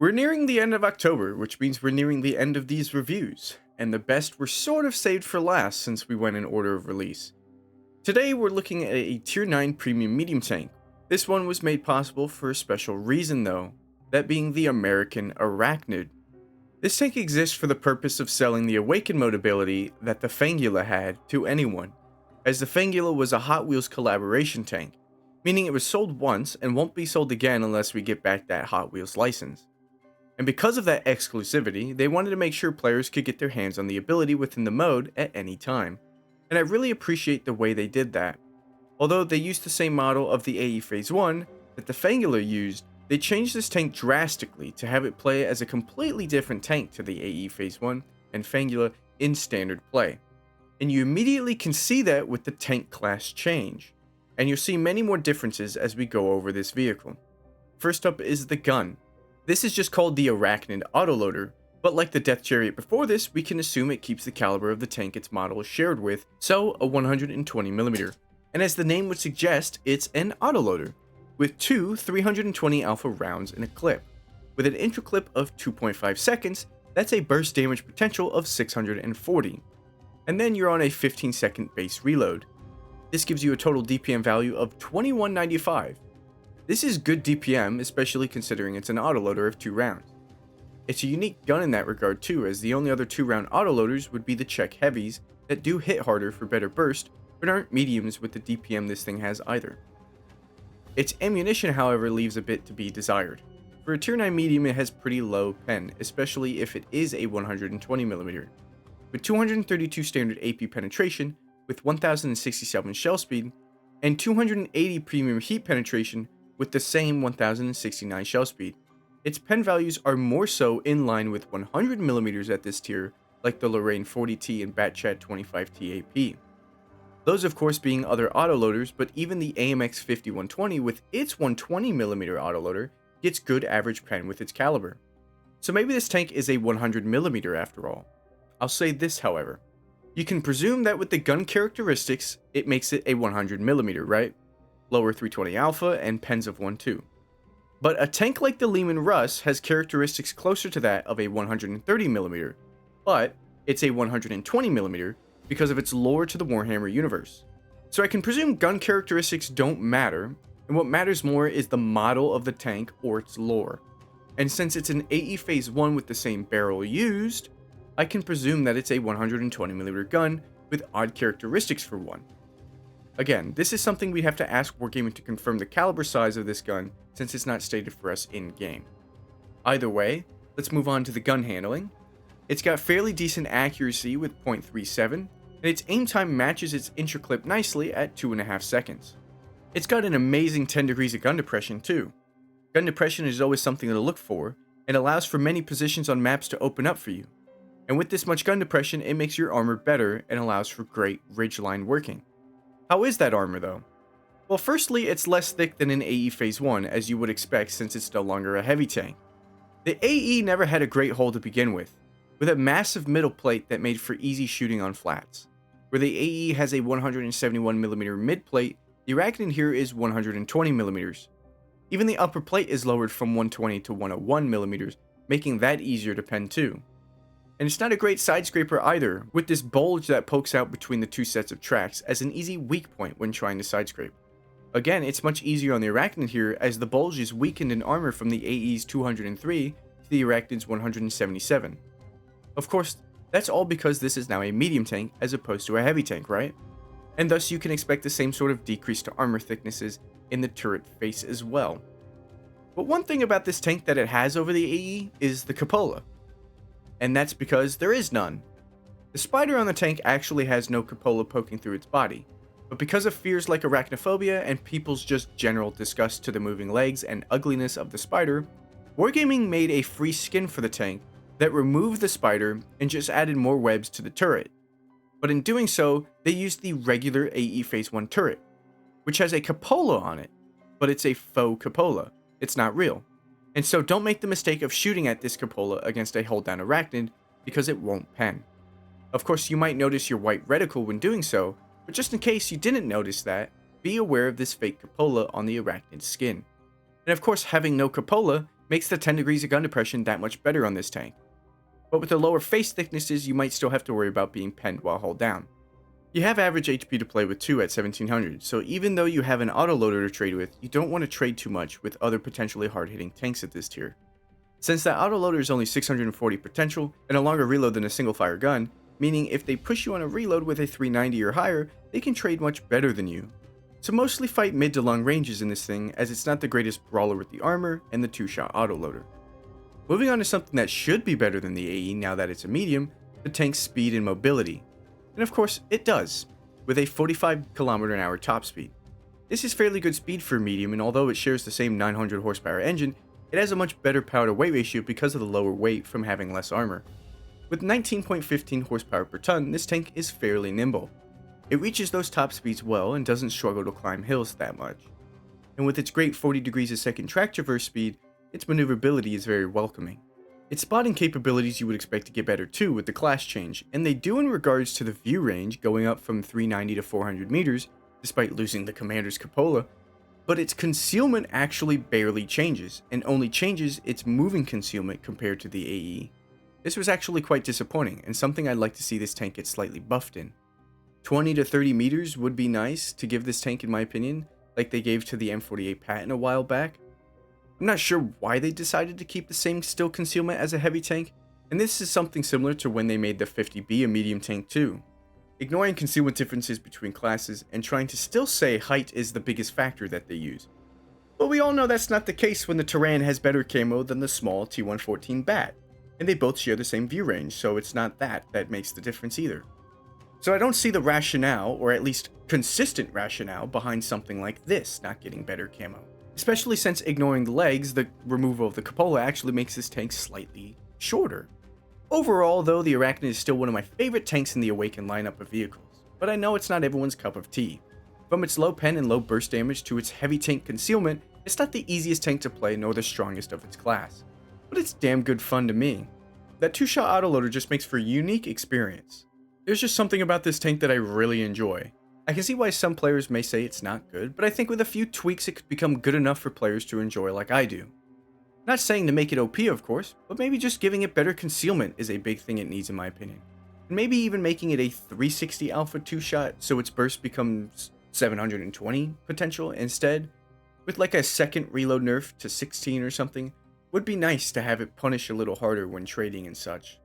We're nearing the end of October, which means we're nearing the end of these reviews, and the best were sort of saved for last since we went in order of release. Today we're looking at a Tier 9 Premium Medium Tank. This one was made possible for a special reason though, that being the American Arachnid. This tank exists for the purpose of selling the Awaken mode ability that the Fangula had to anyone, as the Fangula was a Hot Wheels collaboration tank, meaning it was sold once and won't be sold again unless we get back that Hot Wheels license. And because of that exclusivity, they wanted to make sure players could get their hands on the ability within the mode at any time. And I really appreciate the way they did that. Although they used the same model of the AE Phase 1 that the Fangula used, they changed this tank drastically to have it play as a completely different tank to the AE Phase 1 and Fangula in standard play. And you immediately can see that with the tank class change. And you'll see many more differences as we go over this vehicle. First up is the gun. This is just called the Arachnid Autoloader, but like the Death Chariot before this, we can assume it keeps the caliber of the tank its model is shared with, so a 120mm. And as the name would suggest, it's an autoloader, with two 320 alpha rounds in a clip. With an intro clip of 2.5 seconds, that's a burst damage potential of 640. And then you're on a 15-second base reload. This gives you a total DPM value of 2195. This is good DPM, especially considering it's an autoloader of 2 rounds. It's a unique gun in that regard too, as the only other 2-round autoloaders would be the Czech Heavies that do hit harder for better burst, but aren't mediums with the DPM this thing has either. Its ammunition, however, leaves a bit to be desired. For a Tier 9 medium, it has pretty low pen, especially if it is a 120mm. With 232 standard AP penetration, with 1067 shell speed, and 280 premium heat penetration with the same 1069 shell speed. Its pen values are more so in line with 100mm at this tier, like the Lorraine 40T and Batchat 25T AP. Those of course being other autoloaders, but even the AMX 5120 with its 120mm autoloader gets good average pen with its caliber. So maybe this tank is a 100mm after all. I'll say this however, you can presume that with the gun characteristics, it makes it a 100mm, right? Lower 320 alpha and pens of 1.2. But a tank like the Lehman Russ has characteristics closer to that of a 130mm, but it's a 120mm because of its lore to the Warhammer universe. So I can presume gun characteristics don't matter, and what matters more is the model of the tank or its lore. And since it's an AE Phase 1 with the same barrel used, I can presume that it's a 120mm gun with odd characteristics for one. Again, this is something we'd have to ask Wargaming to confirm the caliber size of this gun since it's not stated for us in-game. Either way, let's move on to the gun handling. It's got fairly decent accuracy with .37, and its aim time matches its intro clip nicely at 2.5 seconds. It's got an amazing 10 degrees of gun depression too. Gun depression is always something to look for, and allows for many positions on maps to open up for you. And with this much gun depression, it makes your armor better and allows for great ridgeline working. How is that armor though? Well, firstly, it's less thick than an AE Phase 1, as you would expect since it's no longer a heavy tank. The AE never had a great hull to begin with a massive middle plate that made for easy shooting on flats. Where the AE has a 171mm mid plate, the Arachnid here is 120mm. Even the upper plate is lowered from 120 to 101mm, making that easier to pen too. And it's not a great side scraper either, with this bulge that pokes out between the two sets of tracks as an easy weak point when trying to side scrape. Again, it's much easier on the Arachnid here as the bulge is weakened in armor from the AE's 203 to the Arachnid's 177. Of course, that's all because this is now a medium tank as opposed to a heavy tank, right? And thus you can expect the same sort of decrease to armor thicknesses in the turret face as well. But one thing about this tank that it has over the AE is the cupola. And that's because there is none. The spider on the tank actually has no cupola poking through its body, but because of fears like arachnophobia and people's just general disgust to the moving legs and ugliness of the spider, Wargaming made a free skin for the tank that removed the spider and just added more webs to the turret. But in doing so, they used the regular AE Phase 1 turret, which has a cupola on it, but it's a faux cupola, it's not real. And so don't make the mistake of shooting at this cupola against a hold down Arachnid because it won't pen. Of course, you might notice your white reticle when doing so, but just in case you didn't notice that, be aware of this fake cupola on the Arachnid skin. And of course, having no cupola Makes the 10 degrees of gun depression that much better on this tank. But with the lower face thicknesses, you might still have to worry about being penned while hull down. You have average HP to play with too at 1700, so even though you have an autoloader to trade with, you don't want to trade too much with other potentially hard-hitting tanks at this tier. Since that autoloader is only 640 potential and a longer reload than a single fire gun, meaning if they push you on a reload with a 390 or higher, they can trade much better than you. So mostly fight mid to long ranges in this thing, as it's not the greatest brawler with the armor and the 2-shot autoloader. Moving on to something that should be better than the AE now that it's a medium, the tank's speed and mobility. And of course, it does, with a 45 km/h top speed. This is fairly good speed for a medium, and although it shares the same 900 horsepower engine, it has a much better power to weight ratio because of the lower weight from having less armor. With 19.15 horsepower per ton, this tank is fairly nimble. It reaches those top speeds well and doesn't struggle to climb hills that much. And with its great 40 degrees a second track traverse speed, its maneuverability is very welcoming. Its spotting capabilities you would expect to get better too with the class change, and they do in regards to the view range going up from 390 to 400 meters, despite losing the commander's cupola, but its concealment actually barely changes, and only changes its moving concealment compared to the AE. This was actually quite disappointing, and something I'd like to see this tank get slightly buffed in. 20 to 30 meters would be nice to give this tank in my opinion, like they gave to the M48 Patton a while back. I'm not sure why they decided to keep the same still concealment as a heavy tank, and this is something similar to when they made the 50B a medium tank too. Ignoring concealment differences between classes and trying to still say height is the biggest factor that they use. But we all know that's not the case when the Terran has better camo than the small T114 Bat, and they both share the same view range, so it's not that makes the difference either. So I don't see the rationale, or at least consistent rationale, behind something like this not getting better camo. Especially since ignoring the legs, the removal of the cupola actually makes this tank slightly shorter. Overall though, the Arachnid is still one of my favorite tanks in the Awakened lineup of vehicles, but I know it's not everyone's cup of tea. From its low pen and low burst damage to its heavy tank concealment, it's not the easiest tank to play nor the strongest of its class. But it's damn good fun to me. That 2-shot autoloader just makes for a unique experience. There's just something about this tank that I really enjoy. I can see why some players may say it's not good, but I think with a few tweaks it could become good enough for players to enjoy like I do. Not saying to make it OP of course, but maybe just giving it better concealment is a big thing it needs in my opinion. And maybe even making it a 360 alpha 2-shot so its burst becomes 720 potential instead, with like a second reload nerf to 16 or something, would be nice to have it punish a little harder when trading and such.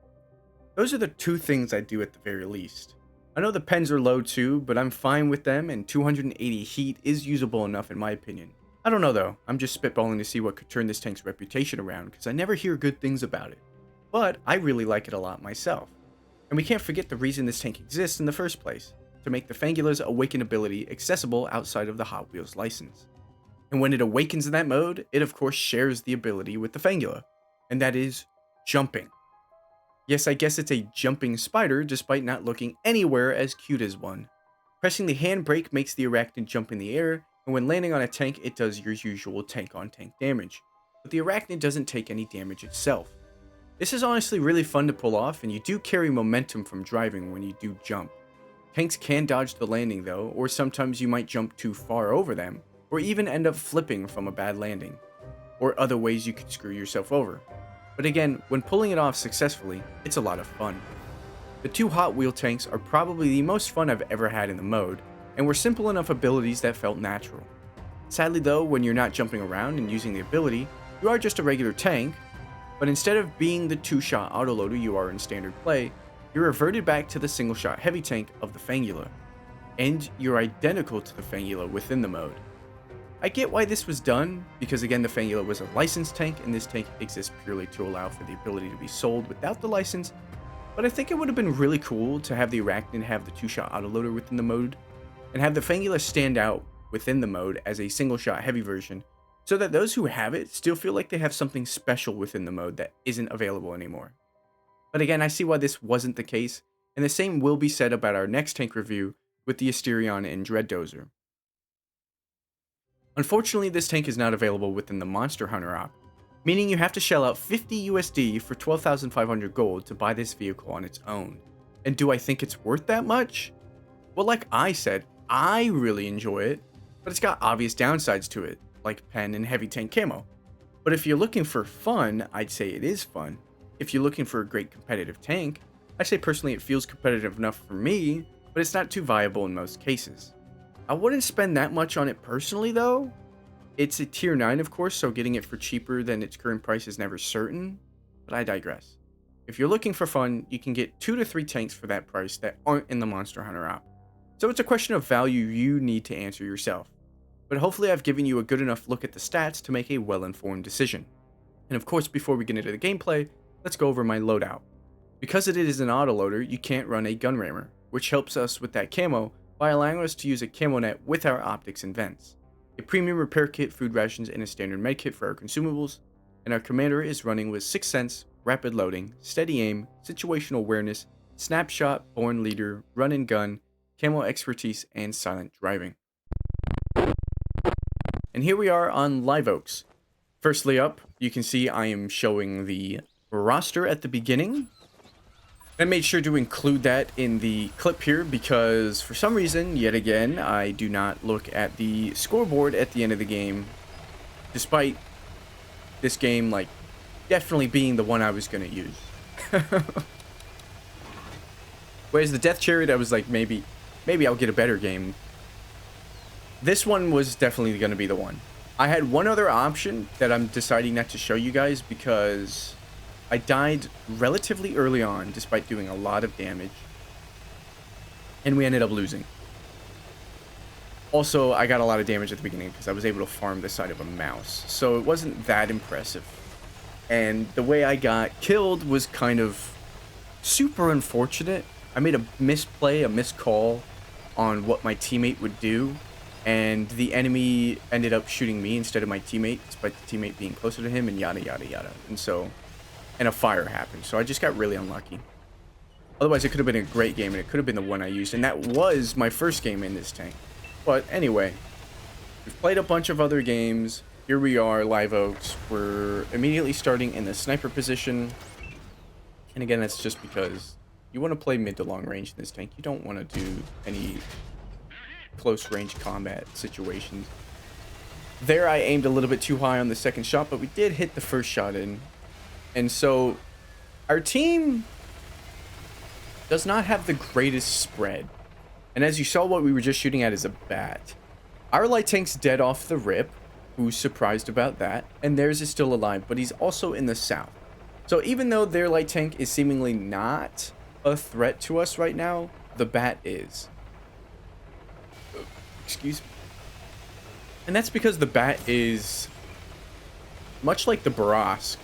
Those are the two things I'd do at the very least. I know the pens are low too, but I'm fine with them, and 280 heat is usable enough in my opinion. I don't know though, I'm just spitballing to see what could turn this tank's reputation around because I never hear good things about it. But I really like it a lot myself. And we can't forget the reason this tank exists in the first place, to make the Fangula's Awaken ability accessible outside of the Hot Wheels license. And when it awakens in that mode, it of course shares the ability with the Fangula, and that is jumping. Yes, I guess it's a jumping spider despite not looking anywhere as cute as one. Pressing the handbrake makes the Arachnid jump in the air, and when landing on a tank it does your usual tank-on-tank damage. But the Arachnid doesn't take any damage itself. This is honestly really fun to pull off, and you do carry momentum from driving when you do jump. Tanks can dodge the landing though, or sometimes you might jump too far over them, or even end up flipping from a bad landing, or other ways you could screw yourself over. But again, when pulling it off successfully, it's a lot of fun. The two Hot Wheel tanks are probably the most fun I've ever had in the mode, and were simple enough abilities that felt natural. Sadly though, when you're not jumping around and using the ability, you are just a regular tank, but instead of being the 2-shot autoloader you are in standard play, you're reverted back to the single-shot heavy tank of the Fangula, and you're identical to the Fangula within the mode. I get why this was done, because again the Fangula was a licensed tank and this tank exists purely to allow for the ability to be sold without the license, but I think it would have been really cool to have the Arachnid have the 2-shot autoloader within the mode, and have the Fangula stand out within the mode as a single-shot heavy version, so that those who have it still feel like they have something special within the mode that isn't available anymore. But again, I see why this wasn't the case, and the same will be said about our next tank review with the Asterion and Dread Dozer. Unfortunately, this tank is not available within the Monster Hunter op, meaning you have to shell out 50 USD for 12,500 gold to buy this vehicle on its own. And do I think it's worth that much? Well, like I said, I really enjoy it, but it's got obvious downsides to it, like pen and heavy tank camo. But if you're looking for fun, I'd say it is fun. If you're looking for a great competitive tank, I'd say personally it feels competitive enough for me, but it's not too viable in most cases. I wouldn't spend that much on it personally though. It's a tier 9 of course, so getting it for cheaper than its current price is never certain, but I digress. If you're looking for fun, you can get 2 to 3 tanks for that price that aren't in the Monster Hunter app. So it's a question of value you need to answer yourself. But hopefully I've given you a good enough look at the stats to make a well-informed decision. And of course, before we get into the gameplay, let's go over my loadout. Because it is an autoloader, you can't run a gun rammer, which helps us with that camo by allowing us to use a camo net with our optics and vents, a premium repair kit, food rations, and a standard med kit for our consumables, and our commander is running with 6th Sense, rapid loading, steady aim, situational awareness, snapshot, born leader, run and gun, camo expertise, and silent driving. And here we are on Live Oaks. Firstly up, you can see I am showing the roster at the beginning. I made sure to include that in the clip here because for some reason, yet again, I do not look at the scoreboard at the end of the game, despite this game like definitely being the one I was going to use. Whereas the Death Chariot, I was like, maybe I'll get a better game. This one was definitely going to be the one. I had one other option that I'm deciding not to show you guys because I died relatively early on despite doing a lot of damage. And we ended up losing. Also, I got a lot of damage at the beginning because I was able to farm the side of a mouse. So it wasn't that impressive. And the way I got killed was kind of super unfortunate. I made a misplay, a miscall on what my teammate would do. And the enemy ended up shooting me instead of my teammate, despite the teammate being closer to him, and yada, yada, yada. And a fire happened, so I just got really unlucky. Otherwise, it could have been a great game, and it could have been the one I used, and that was my first game in this tank. But anyway, we've played a bunch of other games. Here we are, Live Oaks. We're immediately starting in the sniper position. And again, that's just because you want to play mid to long range in this tank. You don't want to do any close range combat situations. There I aimed a little bit too high on the second shot, but we did hit the first shot in. And so our team does not have the greatest spread. And as you saw, what we were just shooting at is a bat. Our light tank's dead off the rip. Who's surprised about that? And theirs is still alive, but he's also in the south. So even though their light tank is seemingly not a threat to us right now, the bat is. Excuse me. And that's because the bat is, much like the Barask,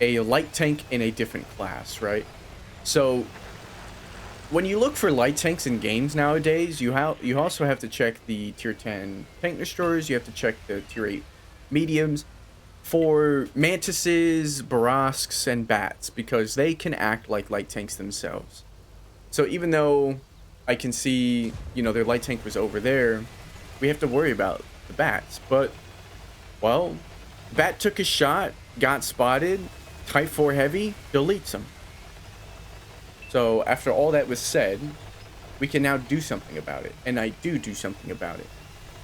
a light tank in a different class, right? So when you look for light tanks in games nowadays, you also have to check the tier 10 tank destroyers, you have to check the tier 8 mediums for mantises, Barasks, and bats, because they can act like light tanks themselves. So even though I can see, you know, their light tank was over there, we have to worry about the bats. But, well, bat took a shot, got spotted, Type 4 heavy, deletes him. So after all that was said, we can now do something about it. And I do something about it.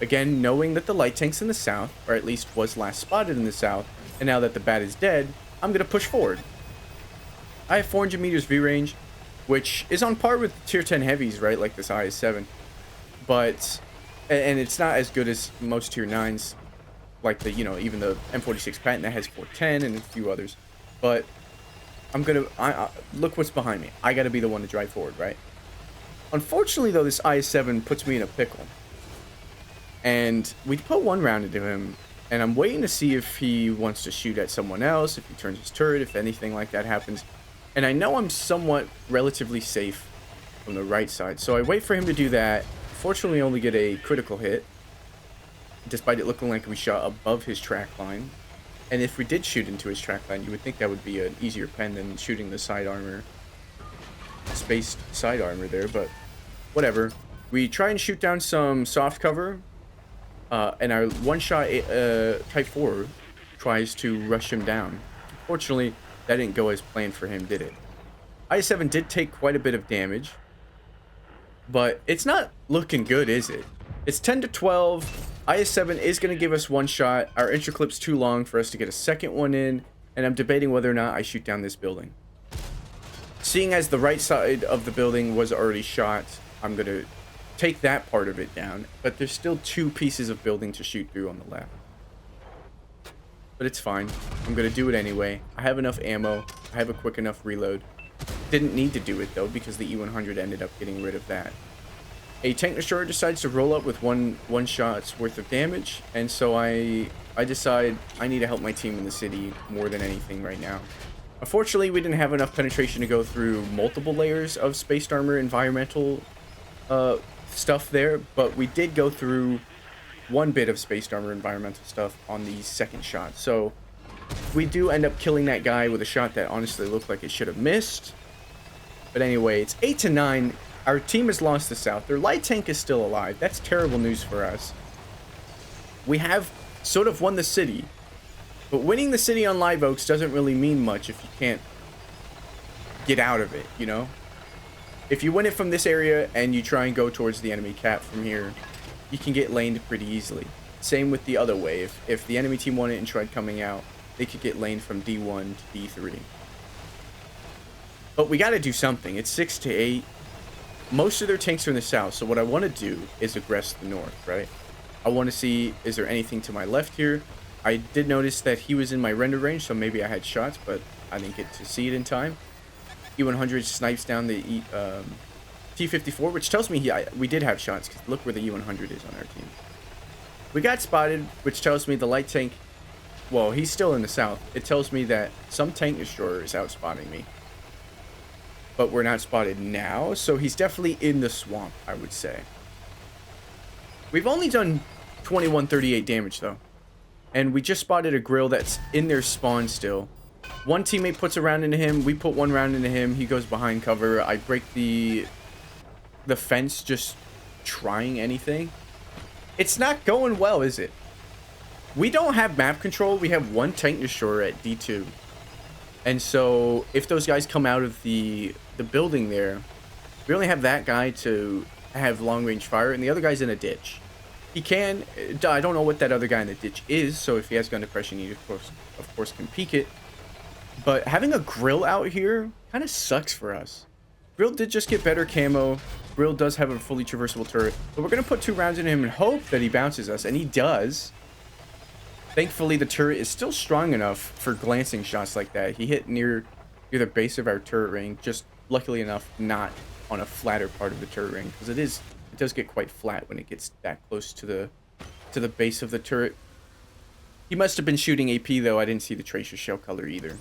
Again, knowing that the light tank's in the south, or at least was last spotted in the south, and now that the bat is dead, I'm going to push forward. I have 400 meters V range, which is on par with tier 10 heavies, right? Like this IS-7. But, and it's not as good as most tier 9s, like the, you know, even the M46 Patton that has 410 and a few others. But I'm going to, look what's behind me. I got to be the one to drive forward, right? Unfortunately, though, this IS-7 puts me in a pickle. And we put one round into him, and I'm waiting to see if he wants to shoot at someone else, if he turns his turret, if anything like that happens. And I know I'm somewhat relatively safe from the right side, so I wait for him to do that. Fortunately, only get a critical hit, despite it looking like we shot above his track line. And if we did shoot into his track line, you would think that would be an easier pen than shooting the side armor, spaced side armor there, but whatever. We try and shoot down some soft cover, and our one-shot Type 4 tries to rush him down. Fortunately, that didn't go as planned for him, did it? I-7 did take quite a bit of damage, but it's not looking good, is it? It's 10 to 12. IS-7 is going to give us one shot. Our intro clip's too long for us to get a second one in, and I'm debating whether or not I shoot down this building. Seeing as the right side of the building was already shot, I'm going to take that part of it down, but there's still 2 pieces of building to shoot through on the left. But it's fine. I'm going to do it anyway. I have enough ammo. I have a quick enough reload. Didn't need to do it though, because the E-100 ended up getting rid of that. A tank destroyer decides to roll up with one shot's worth of damage, and so I decide I need to help my team in the city more than anything right now. Unfortunately, we didn't have enough penetration to go through multiple layers of spaced armor environmental stuff there, but we did go through one bit of spaced armor environmental stuff on the second shot. So we do end up killing that guy with a shot that honestly looked like it should have missed. But anyway, it's 8-9. Our team has lost the south. Their light tank is still alive. That's terrible news for us. We have sort of won the city, but winning the city on Live Oaks doesn't really mean much if you can't get out of it, you know? If you win it from this area and you try and go towards the enemy cap from here, you can get laned pretty easily. Same with the other way. If the enemy team won it and tried coming out, they could get laned from D1 to D3. But we got to do something. It's 6-8. Most of their tanks are in the south, so what I want to do is aggress the north, right? I want to see, is there anything to my left here? I did notice that he was in my render range, so maybe I had shots, but I didn't get to see it in time. E-100 snipes down the T-54, which tells me we did have shots, because look where the E-100 is on our team. We got spotted, which tells me the light tank, well, he's still in the south. It tells me that some tank destroyer is outspotting me. But we're not spotted now, so he's definitely in the swamp, I would say. We've only done 2138 damage, though. And we just spotted a grill that's in their spawn still. One teammate puts a round into him, we put one round into him, he goes behind cover. I break the fence just trying anything. It's not going well, is it? We don't have map control, we have one tank destroyer at D2. And so, if those guys come out of the building there, we only have that guy to have long-range fire, and the other guy's in a ditch. He can, I don't know what that other guy in the ditch is, so if he has gun depression, he of course can peek it. But having a grill out here kind of sucks for us. Grill did just get better camo. Grill does have a fully traversable turret, but we're going to put 2 rounds in him and hope that he bounces us, and he does. Thankfully, the turret is still strong enough for glancing shots like that. He hit near the base of our turret ring, just luckily enough not on a flatter part of the turret ring, because it does get quite flat when it gets that close to the base of the turret. He must have been shooting AP though. I didn't see the tracer shell color either.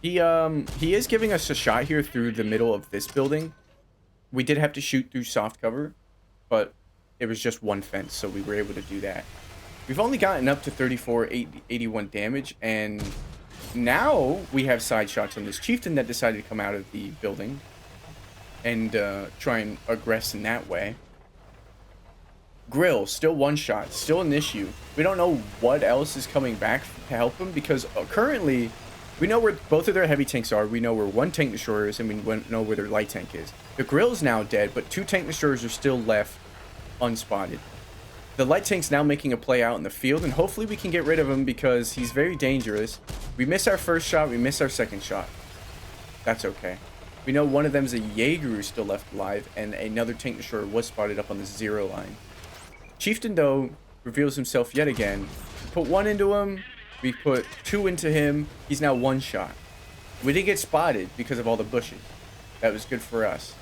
He is giving us a shot here through the middle of this building. We did have to shoot through soft cover, but it was just one fence, so we were able to do that. We've only gotten up to 81 damage, and now we have side shots on this chieftain that decided to come out of the building and try and aggress in that way. Grill, still one shot, still an issue. We don't know what else is coming back to help him, because currently we know where both of their heavy tanks are. We know where one tank destroyer is, and we know where their light tank is. The grill's now dead, but 2 tank destroyers are still left unspotted. The light tank's now making a play out in the field, and hopefully we can get rid of him because he's very dangerous. We miss our first shot, we miss our second shot. That's okay. We know one of them's a Jaeger who's still left alive, and another tank destroyer was spotted up on the 0 line. Chieftain, though, reveals himself yet again. We put 1 into him, we put 2 into him. He's now 1 shot. We didn't get spotted because of all the bushes. That was good for us.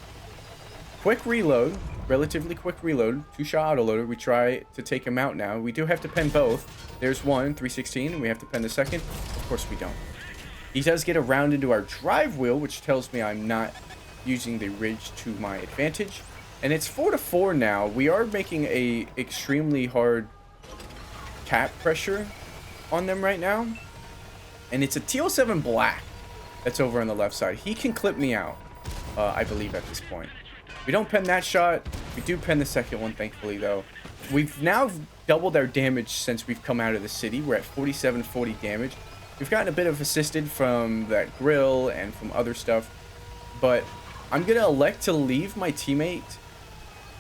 Quick reload, relatively quick reload, 2-shot autoloader. We try to take him out now. We do have to pen both. There's one, 316, and we have to pen the second. Of course we don't. He does get a round into our drive wheel, which tells me I'm not using the ridge to my advantage. And it's 4-4 now. We are making a extremely hard cap pressure on them right now. And it's a TL7 Black that's over on the left side. He can clip me out, I believe, at this point. We don't pen that shot. We do pen the second one, thankfully, though. We've now doubled our damage since we've come out of the city. We're at 4740 damage. We've gotten a bit of assisted from that grill and from other stuff. But I'm going to elect to leave my teammate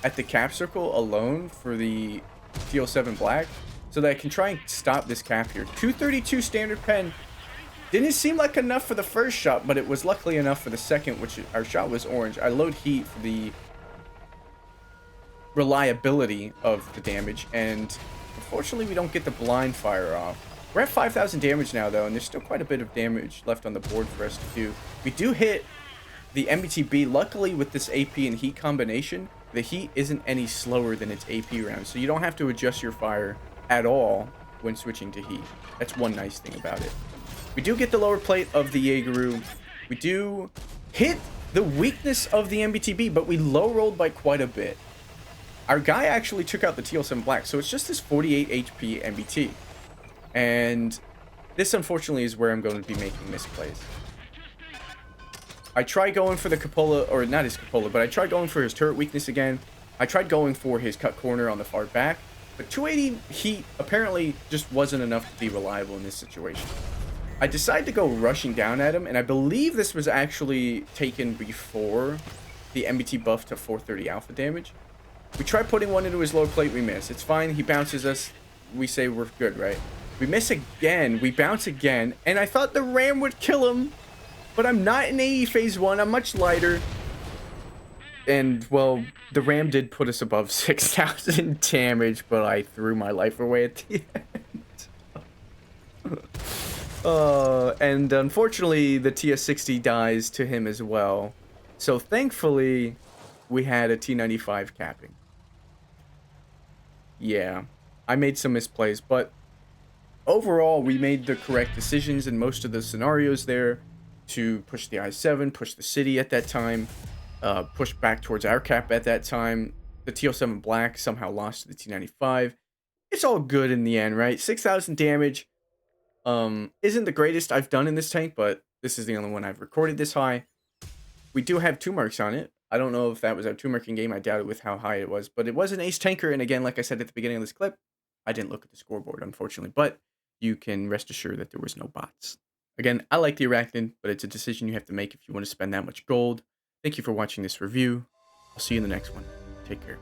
at the cap circle alone for the TL7 Black so that I can try and stop this cap here. 232 standard pen. Didn't seem like enough for the first shot, but it was luckily enough for the second, which our shot was orange. I load heat for the reliability of the damage, and unfortunately we don't get the blind fire off. We're at 5,000 damage now, though, and there's still quite a bit of damage left on the board for us to do. We do hit the MBTB. Luckily, with this AP and heat combination, the heat isn't any slower than its AP round, so you don't have to adjust your fire at all when switching to heat. That's one nice thing about it. We do get the lower plate of the Jaegeru. We do hit the weakness of the MBTB, but we low rolled by quite a bit. Our guy actually took out the TL7 Black, so it's just this 48 HP MBT. And this, unfortunately, is where I'm going to be making misplays. I tried going for the cupola, or not his cupola, but I tried going for his turret weakness again. I tried going for his cut corner on the far back, but 280 heat apparently just wasn't enough to be reliable in this situation. I decided to go rushing down at him, and I believe this was actually taken before the MBT buff to 430 alpha damage. We try putting one into his lower plate, we miss. It's fine, he bounces us, we say we're good, right? We miss again, we bounce again, and I thought the ram would kill him, but I'm not in AE phase 1, I'm much lighter. And, well, the ram did put us above 6,000 damage, but I threw my life away at the end. And unfortunately, the TS60 dies to him as well. So thankfully, we had a T95 capping. Yeah, I made some misplays, but overall, we made the correct decisions in most of the scenarios there to push the I-7, push the city at that time, push back towards our cap at that time. The TL7 Black somehow lost to the T95. It's all good in the end, right? 6,000 damage. Isn't the greatest I've done in this tank, but this is the only one I've recorded this high. We do have 2 marks on it. I don't know if that was our 2 marking game. I doubt it with how high it was, but it was an ace tanker. And again, like I said at the beginning of this clip, I didn't look at the scoreboard, unfortunately, but you can rest assured that there was no bots. Again, I like the Arachnid, but it's a decision you have to make if you want to spend that much gold. Thank you for watching this review. I'll see you in the next one. Take care.